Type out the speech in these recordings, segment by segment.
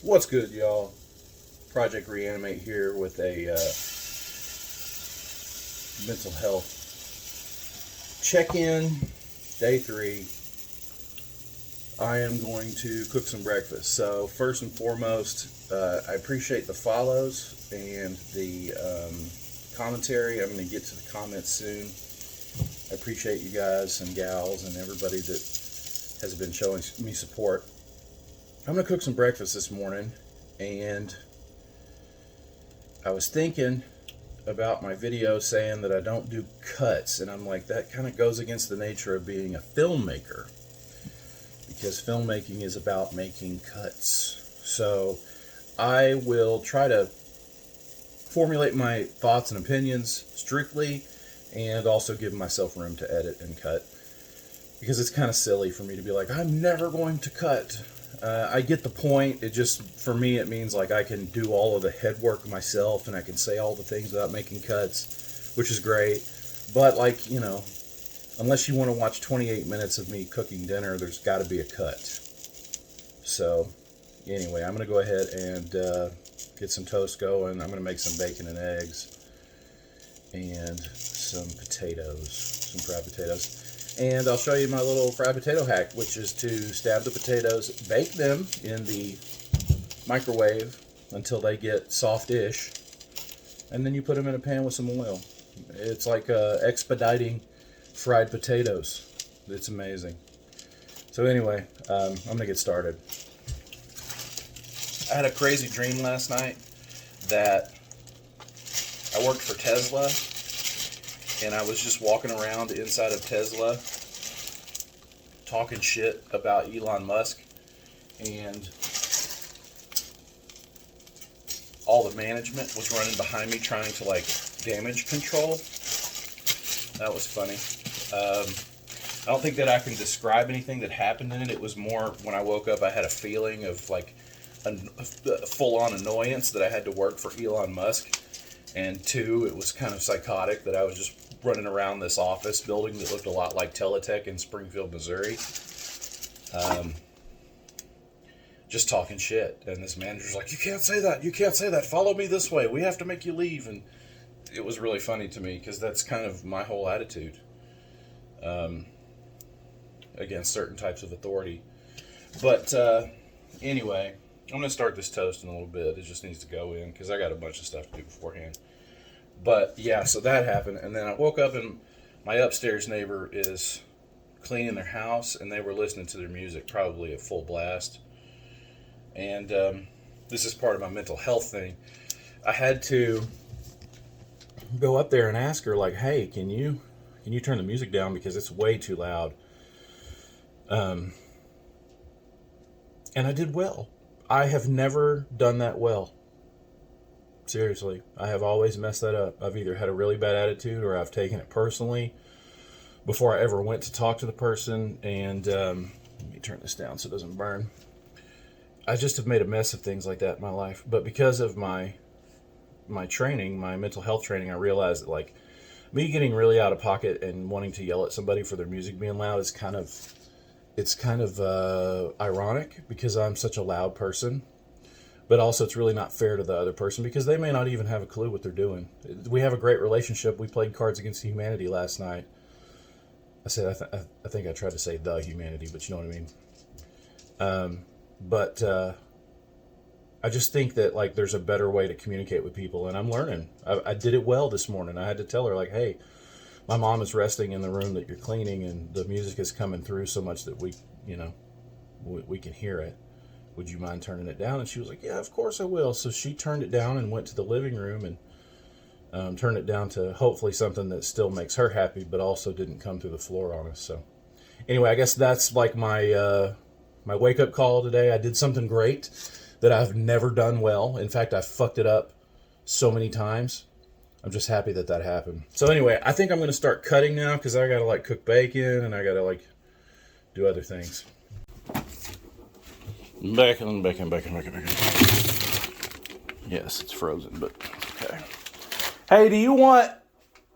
What's good, y'all? Project Reanimate here with a mental health check-in, day 3. I am going to cook some breakfast. So first and foremost, I appreciate the follows and the commentary. I'm going to get to the comments soon. I appreciate you guys and gals and everybody that has been showing me support. I'm going to cook some breakfast this morning, and I was thinking about my video saying that I don't do cuts, and I'm like, that kind of goes against the nature of being a filmmaker, because filmmaking is about making cuts. So I will try to formulate my thoughts and opinions strictly, and also give myself room to edit and cut, because it's kind of silly for me to be like, I'm never going to cut. I get the point. It just, for me, it means like I can do all of the head work myself, and I can say all the things without making cuts, which is great. But like, unless you want to watch 28 minutes of me cooking dinner, there's got to be a cut. So anyway, I'm going to go ahead and get some toast going. I'm going to make some bacon and eggs and some potatoes, some fried potatoes. And I'll show you my little fried potato hack, which is to stab the potatoes, bake them in the microwave until they get soft-ish, and then you put them in a pan with some oil. It's like expediting fried potatoes. It's amazing. So anyway, I'm going to get started. I had a crazy dream last night that I worked for Tesla, and I was just walking around inside of Tesla talking shit about Elon Musk, and all the management was running behind me trying to like damage control. That was funny. I don't think that I can describe anything that happened in it. It was more when I woke up, I had a feeling of like a full-on annoyance that I had to work for Elon Musk. And 2, it was kind of psychotic that I was just running around this office building that looked a lot like Teletech in Springfield, Missouri. Just talking shit. And this manager's like, you can't say that. You can't say that. Follow me this way. We have to make you leave. And it was really funny to me because that's kind of my whole attitude against certain types of authority. But anyway, I'm going to start this toast in a little bit. It just needs to go in because I got a bunch of stuff to do beforehand. But yeah, so that happened. And then I woke up and my upstairs neighbor is cleaning their house, and they were listening to their music, probably at full blast. And this is part of my mental health thing. I had to go up there and ask her, like, hey, can you turn the music down because it's way too loud? And I did well. I have never done that well. Seriously, I have always messed that up. I've either had a really bad attitude or I've taken it personally before I ever went to talk to the person. And let me turn this down so it doesn't burn. I just have made a mess of things like that in my life. But because of my training, my mental health training, I realized that like me getting really out of pocket and wanting to yell at somebody for their music being loud is kind of ironic because I'm such a loud person. But also it's really not fair to the other person because they may not even have a clue what they're doing. We have a great relationship. We played Cards Against Humanity last night. I think I tried to say the humanity, but you know what I mean. But I just think that like there's a better way to communicate with people, and I'm learning. I did it well this morning. I had to tell her like, hey, my mom is resting in the room that you're cleaning, and the music is coming through so much that we can hear it. Would you mind turning it down? And she was like, yeah, of course I will. So she turned it down and went to the living room and turned it down to hopefully something that still makes her happy, but also didn't come through the floor on us. So anyway, I guess that's like my wake-up call today. I did something great that I've never done well. In fact, I fucked it up so many times. I'm just happy that happened. So anyway, I think I'm going to start cutting now because I got to like cook bacon and I got to like do other things. Bacon. Yes, it's frozen, but okay. Hey, do you want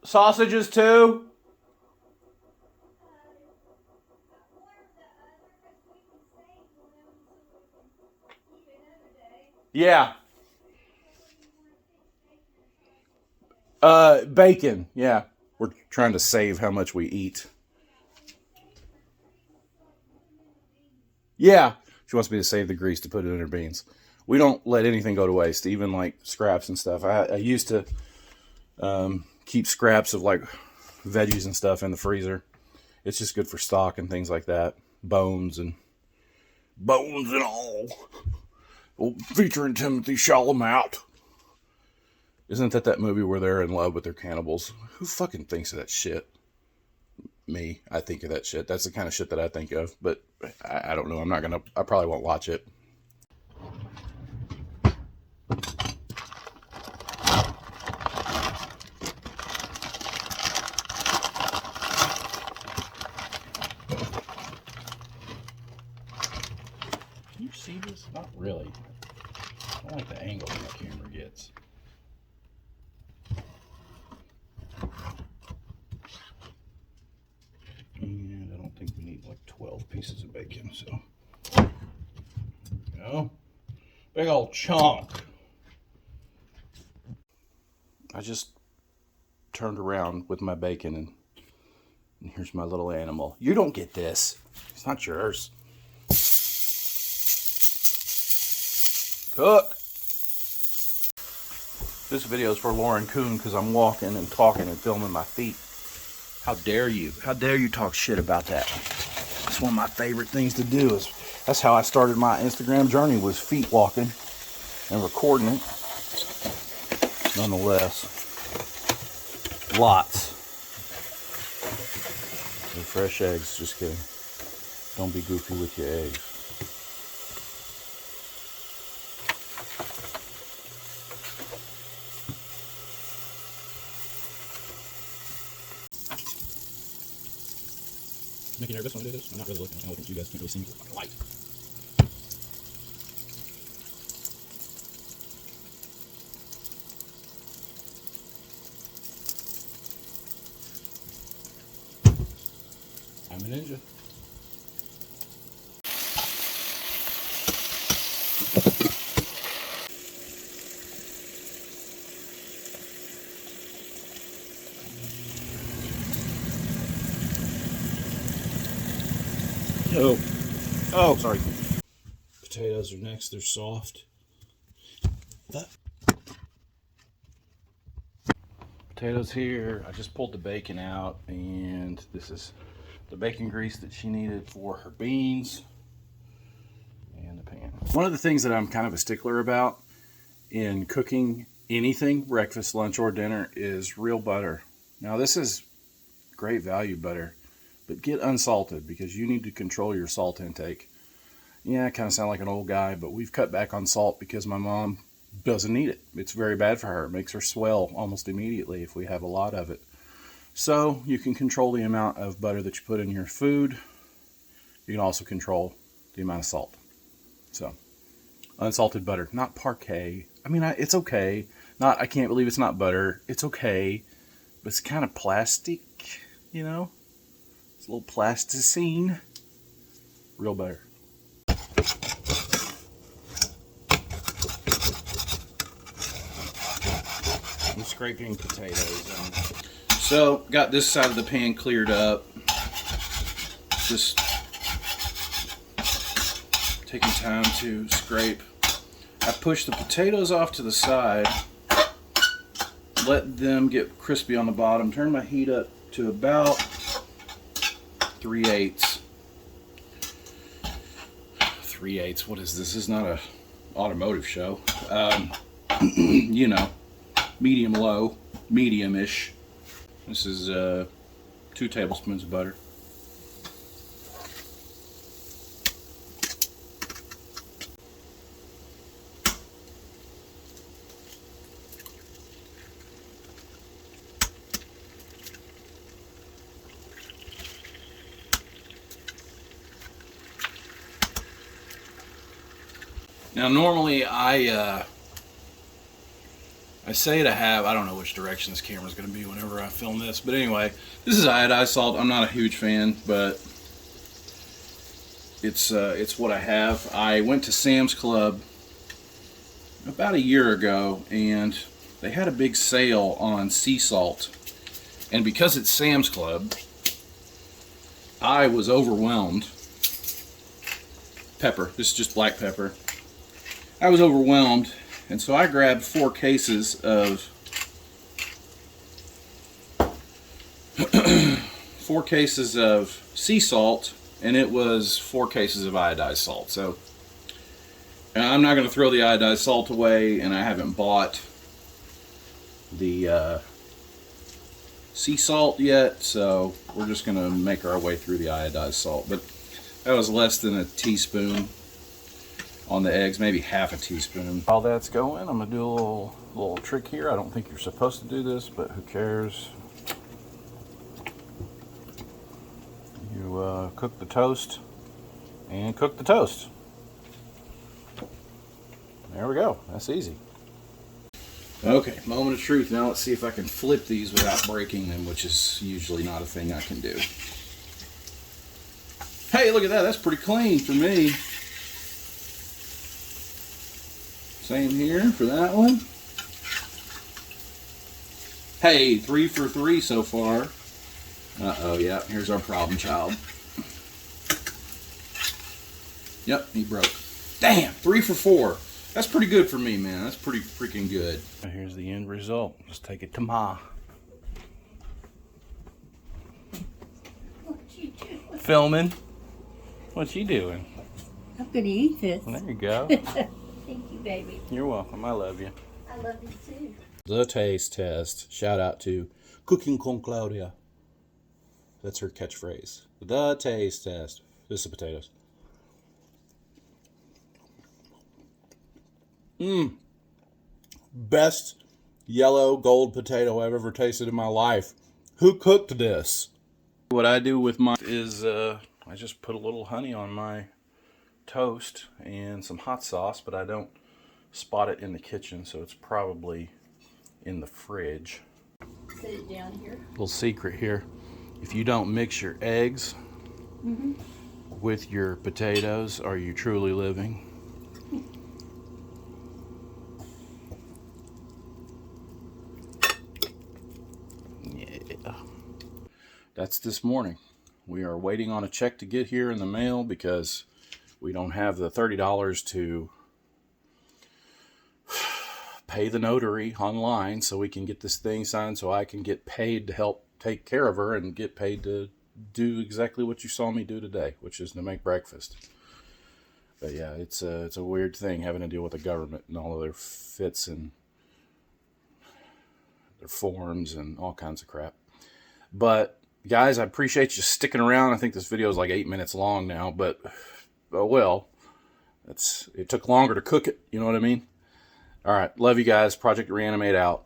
sausages too? Yeah. Bacon. Yeah. We're trying to save how much we eat. Yeah. She wants me to save the grease to put it in her beans. We don't let anything go to waste, even like scraps and stuff. I used to keep scraps of like veggies and stuff in the freezer. It's just good for stock and things like that. Bones and all. Featuring Timothy Chalamet. Isn't that movie where they're in love with their cannibals? Who fucking thinks of that shit? Me. I think of that shit. That's the kind of shit that I think of. But I don't know. I probably won't watch it. Can you see this? Not really. I don't like the angle that my camera gets. And I don't think we need like 12 pieces of bacon, so. There we go. Big old chunk. I just turned around with my bacon and here's my little animal. You don't get this. It's not yours. Cook. This video is for Lauren Kuhn because I'm walking and talking and filming my feet. How dare you? How dare you talk shit about that? It's one of my favorite things to do. That's how I started my Instagram journey, was feet walking and recording it. Nonetheless, lots of fresh eggs. Just kidding. Don't be goofy with your eggs. Make you nervous when I do this? I'm not really looking. I'm looking at you guys. Can't really see me with my light. I'm a ninja. Oh, sorry. Potatoes are next. They're soft. Potatoes here. I just pulled the bacon out, and this is the bacon grease that she needed for her beans and the pan. One of the things that I'm kind of a stickler about in cooking anything, breakfast, lunch, or dinner, is real butter. Now, this is great value butter, but get unsalted because you need to control your salt intake. Yeah, I kind of sound like an old guy, but we've cut back on salt because my mom doesn't need it. It's very bad for her. It makes her swell almost immediately if we have a lot of it. So you can control the amount of butter that you put in your food. You can also control the amount of salt. So, unsalted butter, not Parquet. I mean, it's okay. I can't believe it's not butter. It's okay, but it's kind of plastic, you know? It's a little plasticine. Real butter. I'm scraping potatoes. So, got this side of the pan cleared up. Just taking time to scrape. I push the potatoes off to the side. Let them get crispy on the bottom. Turn my heat up to about 3/8. 3/8. What is this? This is not a automotive show. You know, medium low, medium-ish. This is 2 tablespoons of butter. Now, normally I say to have, I don't know which direction this camera is going to be whenever I film this, but anyway, this is iodized salt. I'm not a huge fan, but it's what I have. I went to Sam's Club about a year ago, and they had a big sale on sea salt. And because it's Sam's Club, I was overwhelmed. Pepper, this is just black pepper. I was overwhelmed, and so I grabbed 4 cases of 4 cases of sea salt, and it was 4 cases of iodized salt. So I'm not going to throw the iodized salt away, and I haven't bought the sea salt yet, so we're just going to make our way through the iodized salt. But that was less than a teaspoon on the eggs, maybe half a teaspoon. While that's going, I'm going to do a little trick here. I don't think you're supposed to do this, but who cares? You cook the toast and cook the toast. There we go. That's easy. Okay, moment of truth. Now let's see if I can flip these without breaking them, which is usually not a thing I can do. Hey, look at that. That's pretty clean for me. Same here for that one. Hey, 3 for 3 so far. Uh-oh, yeah, here's our problem child. Yep, he broke. Damn, 3 for 4. That's pretty good for me, man. That's pretty freaking good. Here's the end result. Let's take it to Ma. What you doing? Filming. What you doing? I'm gonna eat this. There you go. Thank you, baby. You're welcome. I love you. I love you too. The taste test. Shout out to Cooking con Claudia. That's her catchphrase. The taste test. This is potatoes. Best yellow gold potato I've ever tasted in my life. Who cooked this? What I do with mine is I just put a little honey on my toast and some hot sauce, but I don't spot it in the kitchen, so it's probably in the fridge. Set it down here. Little secret here. If you don't mix your eggs with your potatoes, are you truly living? Yeah. That's this morning. We are waiting on a check to get here in the mail because we don't have the $30 to pay the notary online so we can get this thing signed so I can get paid to help take care of her and get paid to do exactly what you saw me do today, which is to make breakfast. But yeah, it's a weird thing having to deal with the government and all of their fits and their forms and all kinds of crap. But guys, I appreciate you sticking around. I think this video is like 8 minutes long now, but oh well. It took longer to cook it, you know what I mean? All right, love you guys. Project Reanimate out.